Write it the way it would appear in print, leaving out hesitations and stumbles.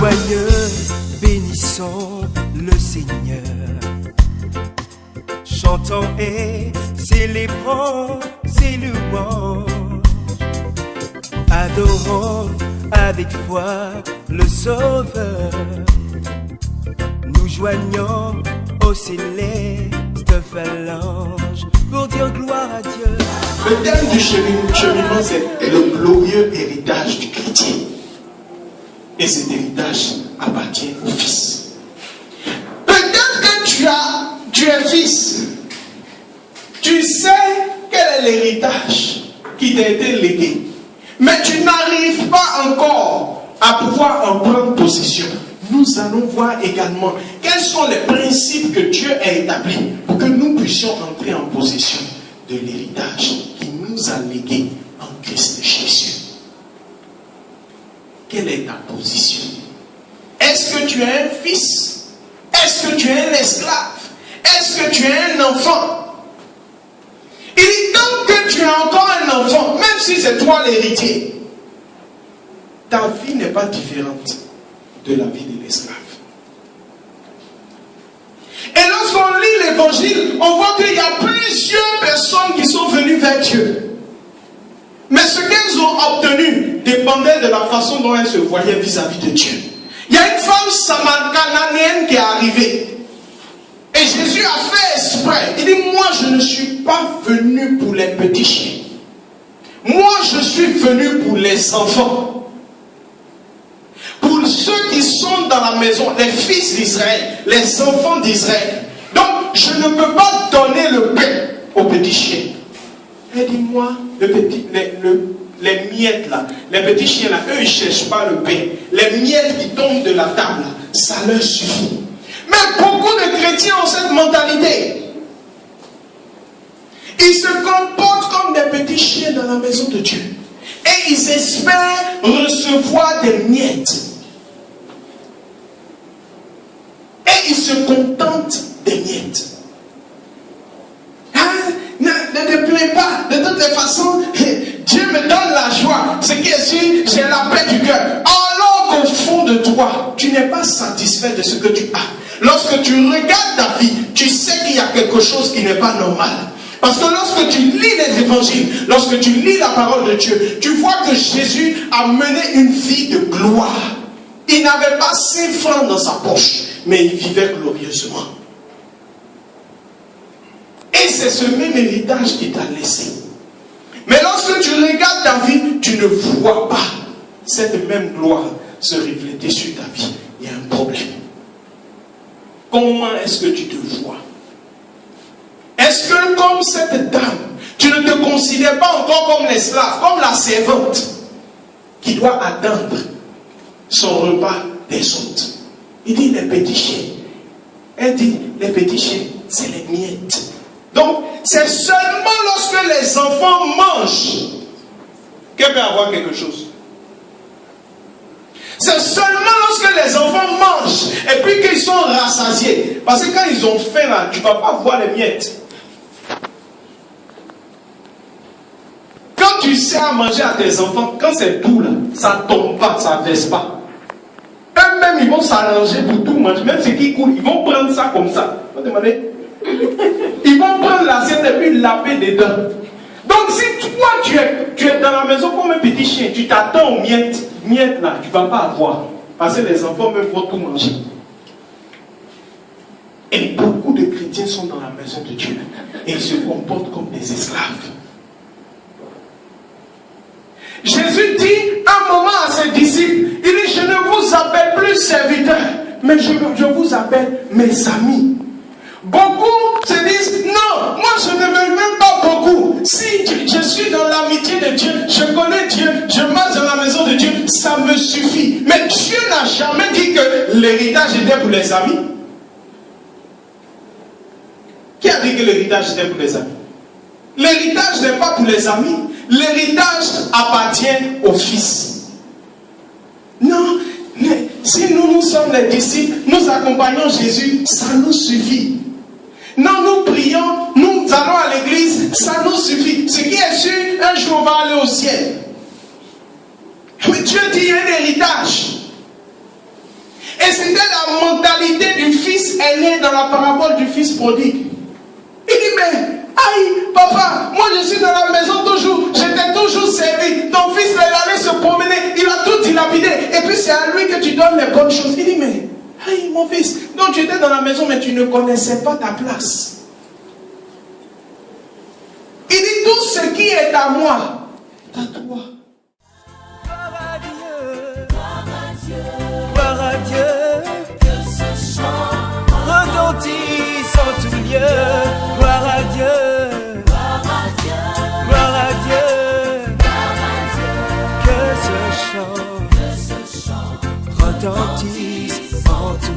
Joyeux, bénissons le Seigneur. Chantons et célébrons ses louanges. Adorons avec foi le Sauveur. Nous joignons au céleste phalange pour dire gloire à Dieu. Le thème du cheminement, c'est le glorieux héritage du chrétien. Et cet héritage appartient au Fils. Peut-être que tu es fils. Tu sais quel est l'héritage qui t'a été légué. Mais tu n'arrives pas encore à pouvoir en prendre possession. Nous allons voir également quels sont les principes que Dieu a établis pour que nous puissions entrer en possession de l'héritage qui nous a légué en Christ Jésus. Quelle est ta position? Est-ce que tu es un fils? Est-ce que tu es un esclave? Est-ce que tu es un enfant? Il dit tant que tu es encore un enfant, même si c'est toi l'héritier, ta vie n'est pas différente de la vie de l'esclave. Et lorsqu'on lit l'évangile, on voit qu'il y a plusieurs personnes qui sont venues vers Dieu. Mais ce qu'elles ont obtenu dépendait de la façon dont elles se voyaient vis-à-vis de Dieu. Il y a une femme samaritaine qui est arrivée. Et Jésus a fait exprès. Il dit, moi je ne suis pas venu pour les petits chiens. Moi je suis venu pour les enfants. Pour ceux qui sont dans la maison, les fils d'Israël, les enfants d'Israël. Donc je ne peux pas donner le pain aux petits chiens. Elle dit, moi, les miettes là, les petits chiens là, eux ils ne cherchent pas le pain. Les miettes qui tombent de la table là, ça leur suffit. Mais beaucoup de chrétiens ont cette mentalité. Ils se comportent comme des petits chiens dans la maison de Dieu. Et ils espèrent recevoir des miettes. Et ils se contentent des miettes. Ne te plains pas. De toutes les façons, Dieu me donne la joie. Ce qui est sûr, j'ai la paix du cœur. Alors qu'au fond de toi, tu n'es pas satisfait de ce que tu as. Lorsque tu regardes ta vie, tu sais qu'il y a quelque chose qui n'est pas normal. Parce que lorsque tu lis les évangiles, lorsque tu lis la parole de Dieu, tu vois que Jésus a mené une vie de gloire. Il n'avait pas 5 francs dans sa poche, mais il vivait glorieusement. Et c'est ce même héritage qui t'a laissé. Mais lorsque tu regardes ta vie, tu ne vois pas cette même gloire se refléter sur ta vie. Il y a un problème. Comment est-ce que tu te vois? Est-ce que comme cette dame, tu ne te considères pas encore comme l'esclave, comme la servante qui doit attendre son repas des autres? Il dit les petits chiens. Elle dit les petits chiens, c'est les miettes. Donc, c'est seulement lorsque les enfants mangent qu'elle peut avoir quelque chose. C'est seulement lorsque les enfants mangent et puis qu'ils sont rassasiés. Parce que quand ils ont faim là, tu ne vas pas voir les miettes. Quand tu sais à manger à tes enfants, quand c'est doux là, ça ne tombe pas, ça ne verse pas. Eux-mêmes, ils vont s'arranger pour tout manger. Même ceux qui coulent, ils vont prendre ça comme ça. Vous demandez? Ils vont prendre l'assiette et puis laver dedans. Donc si toi tu es dans la maison comme un petit chien, tu t'attends aux miettes là, tu ne vas pas avoir. Parce que les enfants même vont tout manger. Et beaucoup de chrétiens sont dans la maison de Dieu. Et ils se comportent comme des esclaves. Jésus dit un moment à ses disciples, il dit, je ne vous appelle plus serviteurs, mais je vous appelle mes amis. Beaucoup se disent, non, moi je ne veux même pas beaucoup. Si je suis dans l'amitié de Dieu, je connais Dieu, je marche dans la maison de Dieu, ça me suffit. Mais Dieu n'a jamais dit que l'héritage était pour les amis. Qui a dit que l'héritage était pour les amis? L'héritage n'est pas pour les amis. L'héritage appartient au Fils. Non, mais si nous sommes les disciples, nous accompagnons Jésus, ça nous suffit. Non, nous prions, nous allons à l'église, ça nous suffit. Ce qui est sûr, un jour on va aller au ciel. Mais Dieu dit il y a un héritage. la mentalité du fils aîné dans la parabole du fils prodigue. Il dit, mais, aïe, papa, moi je suis dans la maison toujours, j'étais toujours servi. Ton fils, il allait se promener, il a tout dilapidé. Et puis c'est à lui que tu donnes les bonnes choses. Il dit, mais, aïe, mon fils, donc tu étais dans la maison, mais tu ne connaissais pas ta place. Il dit, tout ce qui est à moi, est à toi. Gloire à Dieu, que ce chant retentisse en tout lieu.